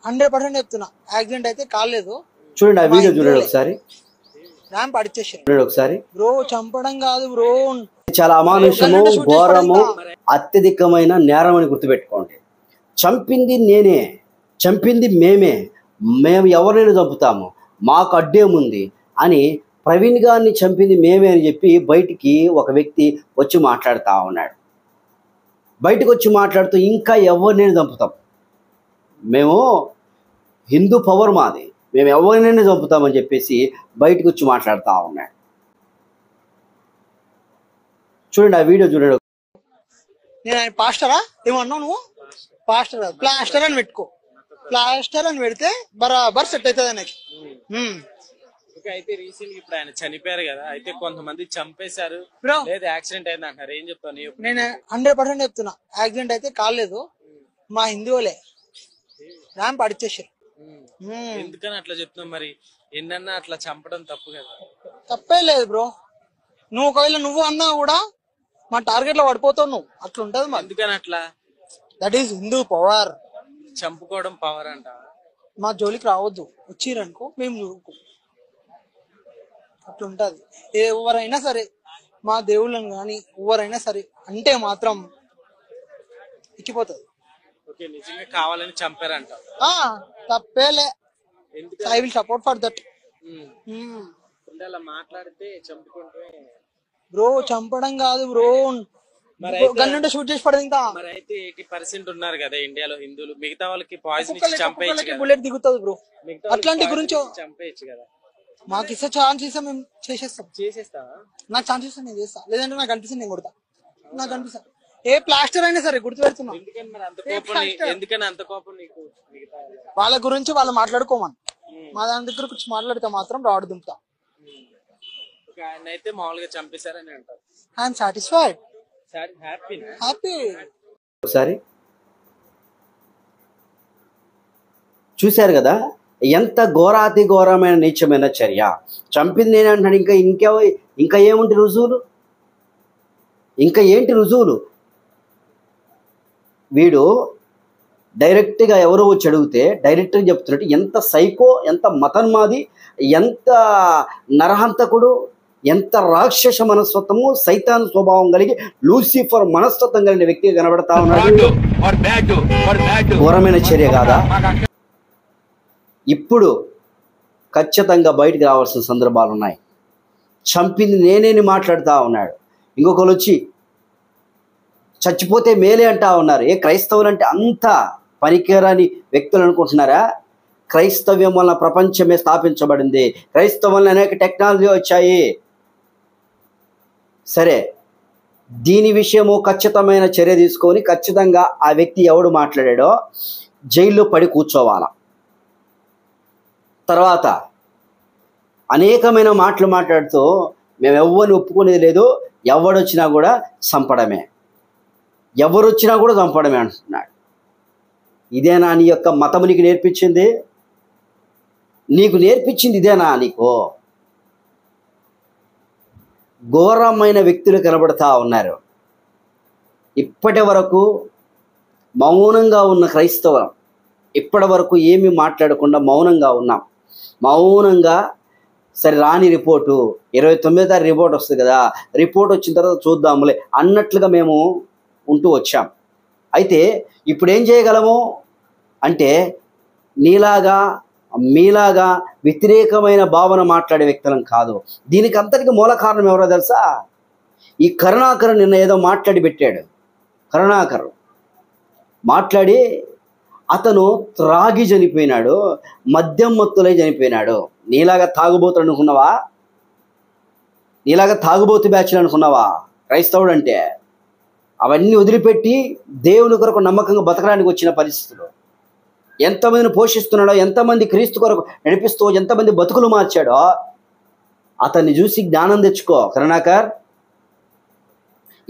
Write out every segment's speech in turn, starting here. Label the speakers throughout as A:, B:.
A: 100% చెప్తున్నా, యాక్సిడెంట్ అయితే కాలేదు.
B: చూడండి ఆ వీడియో చూడండి ఒకసారి.
A: ర్యాంప్ అడిచేసారు
B: చూడండి ఒకసారి.
A: బ్రో, చంపడం కాదు బ్రో,
B: చాలా అమానుషము, ఘోరము, అత్యధికమైన నేరం అని గుర్తుపెట్టుకోండి. చంపింది నేనే, చంపింది మేము ఎవరైనా చంపుతాము, మాకు అడ్డేముంది అని ప్రవీణ్ గారిని చంపింది మేమే అని చెప్పి బయటికి ఒక వ్యక్తి వచ్చి మాట్లాడుతూ ఉన్నాడు. బయటకు వచ్చి మాట్లాడుతూ ఇంకా ఎవరినైనా చంపుతాం, మేము హిందూ పవర్ మాది, మేము ఎవరినైనా చంపుతామని చెప్పేసి బయటకు వచ్చి మాట్లాడుతూ ఉన్నాడు. చూడండి ఆ వీడియో చూడండి.
A: నేను ఆయన పాస్టరా ఏమన్నావు నువ్వు? పాస్టర్ కాదు, ప్లాస్టర్ అని పెట్టుకో. ప్లాస్టర్ అని పెడితే బరాబర్ సెట్ అవుతుంది ఆయనకి.
C: అయితే రీసెంట్ ఇప్పుడు ఆయన చనిపోయారు కదా, అయితే కొంతమంది చంపేశారు లేదా యాక్సిడెంట్ అయింది అంటారు, ఏం చెప్తాను?
A: నేను 100% చెప్తున్నా, యాక్సిడెంట్ అయితే కాలేదు, మా హిందువులే ర్యాంప్ అడిచేసారు.
C: ఎందుకని అట్లా చెప్తున్నావు? మరి ఎన్నన్నా అట్లా చంపడం తప్పు కదా?
A: తప్పే లేదు బ్రో, నువ్వు ఒకవేళ నువ్వు అన్నా కూడా మా టార్గెట్ లో పడిపోతావు నువ్వు, అట్లా ఉంటది. మా
C: ఎందుకని అట్లా?
A: That is Hindu power.
C: చంపుకోవడం పవర్ అంట.
A: మా జోలికి రావద్దు, వచ్చిరనుకో మేము చూడుకో, అట్లా ఉంటది. ఎవరైనా సరే, మా దేవుళ్ళని కానీ ఎవరైనా సరే అంటే మాత్రం ఎక్కిపోతుంది.
C: ఓకే, నిజంగా కావాలని చంపారంట,
A: తప్పేలే. I will support for that.
C: అలా మాట్లాడితే చంపుకుంటే
A: బ్రో, చంపడం కాదు బ్రో, గన్నుంటే షూట్ చేసి పడదు. ఇంకా
C: మరి అయితే 80% ఉన్నారు కదా ఇండియాలో హిందువులు, మిగతా వాళ్ళకి పాయిజన్ ఇచ్చి చంపేయచ్చు కదా,
A: బుల్లెట్ దిగుతుంది బ్రో. అట్లాంటి గురించి
C: చంపేయచ్చు కదా.
A: మాకు ఇస్తే ఛాన్స్ ఇస్తే మేము చేసేస్తాం.
C: చేసేస్తావా?
A: నాకు ఛాన్స్ ఇస్తే నేను చేస్తా, లేదంటే నాకు అనిపిస్తుంది నేను కొడతా. నాకు అనిపిస్తా ఏ ప్లాస్టర్ అయినా సరే గుర్తు పెడుతున్నా.
C: ఎందుకని అంత కోపం నీకు?
A: వాళ్ళ గురించి వాళ్ళు మాట్లాడుకోమని, మా దాని దగ్గర వచ్చి మాట్లాడితే మాత్రం రాడు దుంపుతా.
C: ఆయన అయితే మామూలుగా చంపేశారని అంటారు.
A: I'm satisfied, happy.
B: ఒకసారి చూశారు కదా ఎంత ఘోరాతి ఘోరమైన నీచమైన చర్య. చంపింది నేను అంటున్నాడు. ఇంకా ఏముంటి రుజువులు? ఇంకా ఏంటి రుజువులు? వీడు డైరెక్ట్గా ఎవరో వచ్చి అడిగితే డైరెక్ట్గా చెప్తున్నట్టు ఎంత సైకో, ఎంత మతన్మాది, ఎంత నరహంతకుడు, ఎంత రాక్షస మనస్తత్వము, సైతాన్ స్వభావం కలిగి లూసిఫర్ మనస్తత్వం కలిగిన వ్యక్తిగా కనబడతా ఉన్నాడు. ఘోరమైన చర్య కాదా? ఇప్పుడు ఖచ్చితంగా బయటికి రావాల్సిన సందర్భాలు ఉన్నాయి. చంపింది నేనేని మాట్లాడుతూ ఉన్నాడు. ఇంకొకరు వచ్చి చచ్చిపోతే మేలే అంటా ఉన్నారు. క్రైస్తవులు అంటే అంత పనికిరాని వ్యక్తులు అనుకుంటున్నారా? క్రైస్తవ్యం వలన ప్రపంచమే స్థాపించబడింది. క్రైస్తవం వలన అనేక టెక్నాలజీ వచ్చాయి. సరే, దీని విషయము ఖచ్చితమైన చర్య తీసుకొని ఖచ్చితంగా ఆ వ్యక్తి ఎవడు మాట్లాడాడో జైల్లో పడి కూర్చోవాలా. తర్వాత అనేకమైన మాటలు మాట్లాడుతూ మేము ఎవరిని ఒప్పుకునేది లేదు, ఎవడొచ్చినా కూడా చంపడమే, ఎవరు వచ్చినా కూడా చంపడమే అంటున్నాడు. ఇదేనా నీ యొక్క మతము నీకు నేర్పించింది? నీకు నేర్పించింది ఇదేనా నీకు? ఘోరమైన వ్యక్తులు కనబడతా ఉన్నారు. ఇప్పటి వరకు మౌనంగా ఉన్న క్రైస్తవం, ఇప్పటి వరకు ఏమీ మాట్లాడకుండా మౌనంగా ఉన్నాం. మౌనంగా సరే రాని రిపోర్టు 29వ తారీఖు రిపోర్ట్ వస్తుంది కదా, రిపోర్ట్ వచ్చిన తర్వాత చూద్దాములే అన్నట్లుగా మేము ఉంటూ వచ్చాం. అయితే ఇప్పుడు ఏం చేయగలము అంటే నీలాగా మీలాగా వ్యతిరేకమైన భావన మాట్లాడే వ్యక్తులం కాదు. దీనికి అంతటికి మూల కారణం ఎవరో తెలుసా? ఈ కరుణాకర్ నిన్న ఏదో మాట్లాడి పెట్టాడు. కరుణాకర్ మాట్లాడి అతను త్రాగి చనిపోయినాడు, మద్యం మత్తులై చనిపోయినాడు. నీలాగా తాగుబోతులు అనుకున్నావా? నీలాగా తాగుబోతు బ్యాచ్లు అనుకున్నావా క్రైస్తవుడు అంటే? అవన్నీ వదిలిపెట్టి దేవుని కొరకు నమ్మకంగా బతకడానికి వచ్చిన పరిస్థితులు. ఎంతమందిని పోషిస్తున్నాడో, ఎంతమంది క్రీస్తు కొరకు నడిపిస్తూ ఎంతమంది బతుకులు మార్చాడో అతన్ని చూసి జ్ఞానం తెచ్చుకో కరుణాకర్.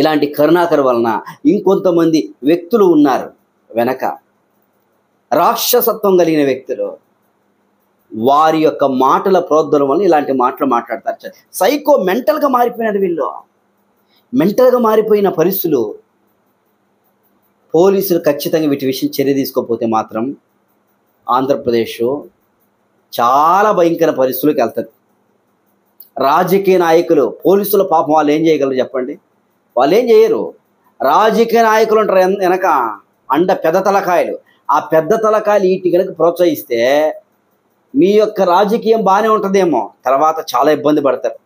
B: ఇలాంటి కరుణాకర్ వలన ఇంకొంతమంది వ్యక్తులు ఉన్నారు వెనక, రాక్షసత్వం కలిగిన వ్యక్తులు. వారి యొక్క మాటల ప్రోద్బలం వల్ల ఇలాంటి మాటలు మాట్లాడతారు. సైకో మెంటల్గా మారిపోయినారు వీళ్ళు. మెంటల్గా మారిపోయిన పరిస్థితులు. పోలీసులు ఖచ్చితంగా వీటి విషయం చర్య తీసుకోకపోతే మాత్రం ఆంధ్రప్రదేశ్ చాలా భయంకర పరిస్థితులకు వెళ్తుంది. రాజకీయ నాయకులు, పోలీసుల పాపం వాళ్ళు ఏం చేయగలరు చెప్పండి? వాళ్ళు ఏం చేయరు. రాజకీయ నాయకులు ఉంటారు వెనక పెద్ద తలకాయలు. ఆ పెద్ద తలకాయలు వీటి కనుక ప్రోత్సహిస్తే మీ యొక్క రాజకీయం బాగానే ఉంటుందేమో, తర్వాత చాలా ఇబ్బంది పడతారు.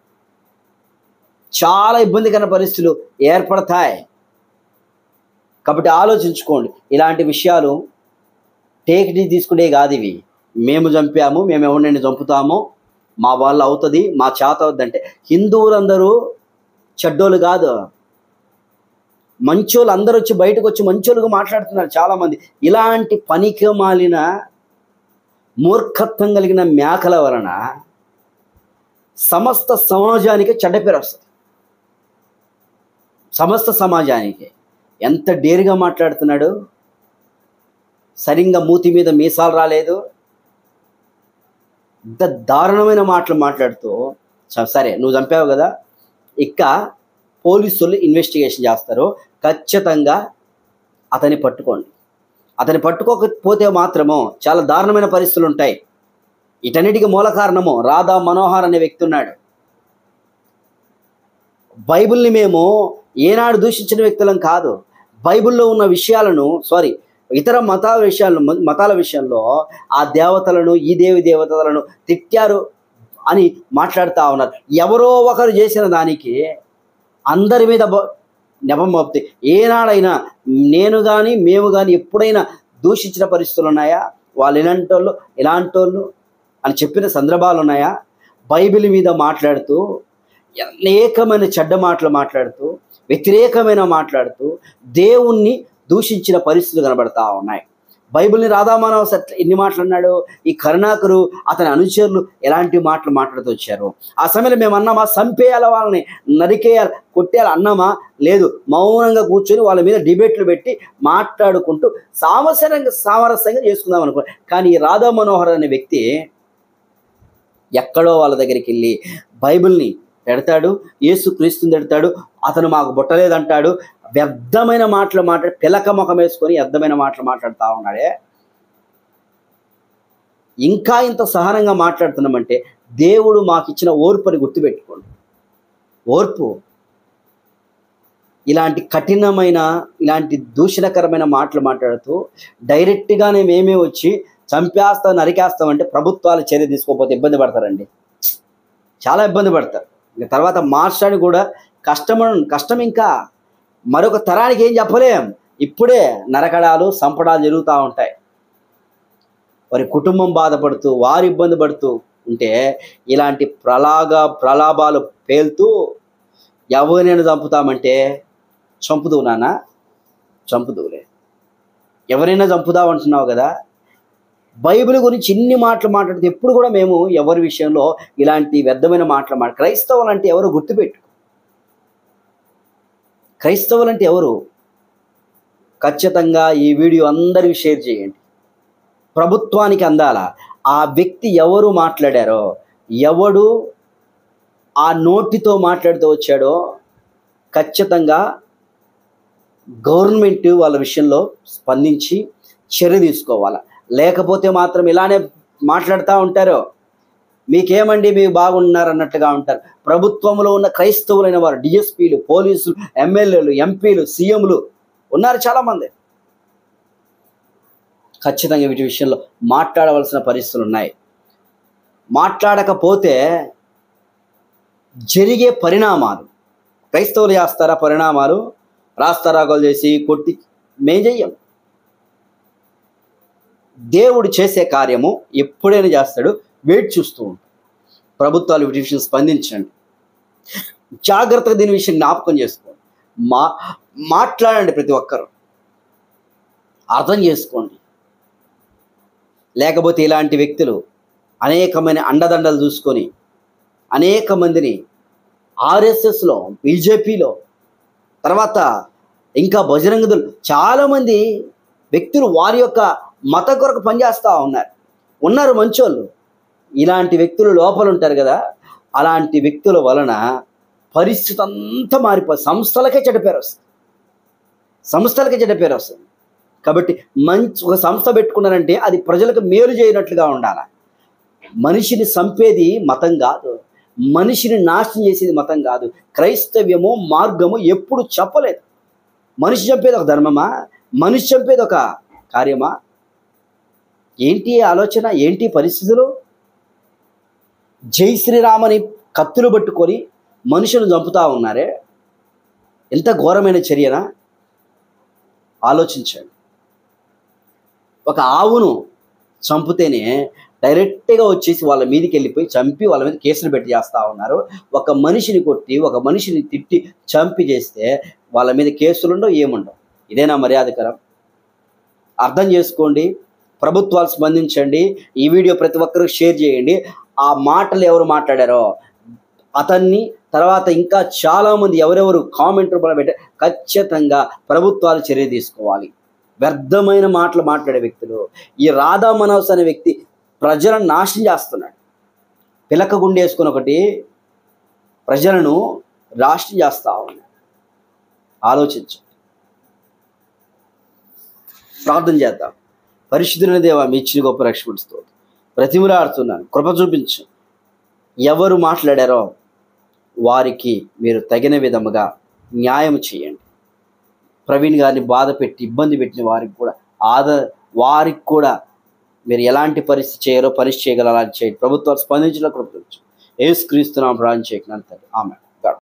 B: చాలా ఇబ్బందికర పరిస్థితులు ఏర్పడతాయి. కాబట్టి ఆలోచించుకోండి. ఇలాంటి విషయాలు టేక్ని తీసుకునే కాదు ఇవి. మేము చంపాము, మేము ఎవరినైనా చంపుతాము, మా వాళ్ళు అవుతుంది, మా చేత అవుద్దంటే. హిందువులందరూ చెడ్డోళ్ళు కాదు, మంచోళ్ళు. అందరూ వచ్చి బయటకు వచ్చి మంచోళ్ళుగా మాట్లాడుతున్నారు చాలామంది. ఇలాంటి పనికి మాలిన మూర్ఖత్వం కలిగిన మేకల వలన సమస్త సమాజానికి చెడ్డ పేరు వస్తుంది. సమస్త సమాజానికి. ఎంత డేరుగా మాట్లాడుతున్నాడు. సరిగ్గా మూతి మీద మీసాలు రాలేదు. ఇంత దారుణమైన మాటలు మాట్లాడుతూ, సరే నువ్వు చంపావు కదా, ఇక పోలీసులు ఇన్వెస్టిగేషన్ చేస్తారు, ఖచ్చితంగా అతన్ని పట్టుకోండి. అతన్ని పట్టుకోకపోతే మాత్రము చాలా దారుణమైన పరిస్థితులు ఉంటాయి. ఇటన్నిటికీ మూల కారణము రాధా మనోహర్ అనే వ్యక్తి ఉన్నాడు. బైబిల్ని మేము ఏనాడు దూషించిన వ్యక్తులం కాదు. బైబిల్లో ఉన్న విషయాలను ఇతర మతాల విషయంలో ఆ దేవతలను, ఈ దేవతలను తిట్టారు అని మాట్లాడుతూ ఉన్నారు. ఎవరో ఒకరు చేసిన దానికి అందరి మీద నెపం మోపితే, ఏనాడైనా నేను కానీ మేము కానీ ఎప్పుడైనా దూషించిన పరిస్థితులు ఉన్నాయా? వాళ్ళు ఇలాంటి వాళ్ళు అని చెప్పిన సందర్భాలు ఉన్నాయా? బైబిల్ మీద మాట్లాడుతూ అనేకమైన చెడ్డ మాటలు మాట్లాడుతూ, వ్యతిరేకమైన మాట్లాడుతూ దేవుణ్ణి దూషించిన పరిస్థితులు కనబడతా ఉన్నాయి. బైబిల్ని రాధామానవ ఎన్ని మాటలు అన్నాడు. ఈ కరుణాకరు, అతని అనుచరులు ఎలాంటి మాటలు మాట్లాడుతూ వచ్చారు. ఆ సమయంలో మేము అన్నామా చంపేయాలి, వాళ్ళని నరికేయాలి, కొట్టేయాలి అన్నామా? లేదు. మౌనంగా కూర్చొని వాళ్ళ మీద డిబేట్లు పెట్టి మాట్లాడుకుంటూ సామరస్యంగా చేసుకుందాం అనుకో. కానీ ఈ రాధా మనోహర్ అనే వ్యక్తి ఎక్కడో వాళ్ళ దగ్గరికి వెళ్ళి బైబిల్ని పెడతాడు, యేసు క్రీస్తుని పెడతాడు, అతను మాకు బుట్టలేదంటాడు. వ్యర్థమైన మాటలు మాట్లాడి పిలక ముఖం వేసుకొని వ్యర్థమైన మాటలు మాట్లాడుతూ ఉన్నాడే. ఇంకా ఇంత సహనంగా మాట్లాడుతున్నామంటే దేవుడు మాకు ఇచ్చిన ఓర్పుని గుర్తుపెట్టుకోండి. ఓర్పు. ఇలాంటి కఠినమైన, ఇలాంటి దూషణకరమైన మాటలు మాట్లాడుతూ డైరెక్ట్గానే మేమే వచ్చి చంపేస్తాం, నరికేస్తామంటే ప్రభుత్వాలు చర్య తీసుకోకపోతే ఇబ్బంది పడతారండి. చాలా ఇబ్బంది పడతారు. ఇంకా తర్వాత మార్చడానికి కూడా కష్టం. ఇంకా మరొక తరానికి ఏం చెప్పలేం. ఇప్పుడే నరకడాలు, సంపడాలు జరుగుతూ ఉంటాయి. వారి కుటుంబం బాధపడుతూ, వారు ఇబ్బంది పడుతూ ఉంటే ఇలాంటి ప్రలాభాలు పేలుతూ ఎవరినైనా చంపుతామంటే చంపుదువు నాన్న, చంపుదువులే. ఎవరైనా చంపుదాం అంటున్నావు కదా. బైబిల్ గురించి ఇన్ని మాటలు మాట్లాడితే ఎప్పుడు కూడా మేము ఎవరి విషయంలో ఇలాంటి వ్యర్థమైన మాటలు క్రైస్తవులు అంటే ఎవరు గుర్తుపెట్టు. క్రైస్తవులు అంటే ఎవరు? ఖచ్చితంగా ఈ వీడియో అందరికీ షేర్ చేయండి. ప్రభుత్వానికి అందాల. ఆ వ్యక్తి ఎవరు మాట్లాడారో, ఎవడు ఆ నోటితో మాట్లాడుతూ వచ్చాడో ఖచ్చితంగా గవర్నమెంట్ వాళ్ళ విషయంలో స్పందించి చర్య తీసుకోవాలి. లేకపోతే మాత్రం ఇలానే మాట్లాడుతూ ఉంటారు. మీకేమండి, మీకు బాగున్నారు అన్నట్టుగా ఉంటారు. ప్రభుత్వంలో ఉన్న క్రైస్తవులైన వారు, డిఎస్పీలు, పోలీసులు, ఎమ్మెల్యేలు, ఎంపీలు, సీఎంలు ఉన్నారు చాలామంది. ఖచ్చితంగా వీటి విషయంలో మాట్లాడవలసిన పరిస్థితులు ఉన్నాయి. మాట్లాడకపోతే జరిగే పరిణామాలు, క్రైస్తవులు చేస్తారా పరిణామాలు? రాస్తారాగోలు చేసి కొట్టి మేం చెయ్యం. దేవుడు చేసే కార్యము ఎప్పుడైనా చేస్తాడు. వెయిట్ చూస్తూ ఉంటాం. ప్రభుత్వాలు వీటి విషయం స్పందించండి. జాగ్రత్తగా దీని విషయం జ్ఞాపకం చేసుకోండి. మాట్లాడండి. ప్రతి ఒక్కరు అర్థం చేసుకోండి. లేకపోతే ఇలాంటి వ్యక్తులు అనేకమైన అండదండలు చూసుకొని అనేక మందిని ఆర్ఎస్ఎస్లో, బీజేపీలో, తర్వాత ఇంకా బజరంగ దళ్ చాలామంది వ్యక్తులు వారి యొక్క మత కొరకు పనిచేస్తూ ఉన్నారు మంచోళ్ళు. ఇలాంటి వ్యక్తులు లోపల ఉంటారు కదా. అలాంటి వ్యక్తుల వలన పరిస్థితి అంతా మారిపోతుంది. సంస్థలకే చెడ్డ పేరు వస్తుంది. కాబట్టి మంచి ఒక సంస్థ పెట్టుకున్నారంటే అది ప్రజలకు మేలు చేయనట్లుగా ఉండాలి. మనిషిని చంపేది మతం కాదు, మనిషిని నాశనం చేసేది మతం కాదు. క్రైస్తవ్యము మార్గము ఎప్పుడు చెప్పలేదు. మనిషి చంపేది ఒక ధర్మమా? మనిషి చంపేది ఒక కార్యమా? ఏంటి ఆలోచన, ఏంటి పరిస్థితులు? జై శ్రీరామని కత్తులు పట్టుకొని మనుషులను చంపుతా ఉన్నారే, ఎంత ఘోరమైన చర్యనా? ఆలోచించండి. ఒక ఆవును చంపితేనే డైరెక్ట్గా వచ్చేసి వాళ్ళ మీదకి వెళ్ళిపోయి చంపి వాళ్ళ మీద కేసులు పెట్టి చేస్తూ ఉన్నారు. ఒక మనిషిని కొట్టి ఒక మనిషిని తిట్టి చంపి చేస్తే వాళ్ళ మీద కేసులుండవు, ఏముండవు. ఇదేనా మర్యాదకరం? అర్థం చేసుకోండి. ప్రభుత్వాలు స్పందించండి. ఈ వీడియో ప్రతి ఒక్కరికి షేర్ చేయండి. ఆ మాటలు ఎవరు మాట్లాడారో అతన్ని తర్వాత ఇంకా చాలామంది ఎవరెవరు కామెంట్ రూపంలో పెట్టారు, ఖచ్చితంగా ప్రభుత్వాలు చర్య తీసుకోవాలి. వ్యర్థమైన మాటలు మాట్లాడే వ్యక్తులు. ఈ రాధా మనోజ్ అనే వ్యక్తి ప్రజలను నాశనం చేస్తున్నాడు. పిలక గుండేసుకుని ఒకటి ప్రజలను నాశనం చేస్తూ ఉన్నాడు. ఆలోచించు. ప్రార్థన చేద్దాం. పరిశుద్ధులైన దేవా, మీ ఇచ్చిన గొప్ప రక్షణతో బ్రతిమలాడుతున్నాను, కృప చూపించు. ఎవరు మాట్లాడారో వారికి మీరు తగిన విధముగా న్యాయం చేయండి. ప్రవీణ్ గారిని బాధ పెట్టి ఇబ్బంది పెట్టిన వారికి కూడా మీరు ఎలాంటి పరిస్థితి చేయాలో పరీక్ష చేయగల అలా చేయండి. ప్రభుత్వాలు స్పందించిన కృప చూపించు. యేసుక్రీస్తు నామమున ప్రార్థన చేయగలను. ఆమేన్.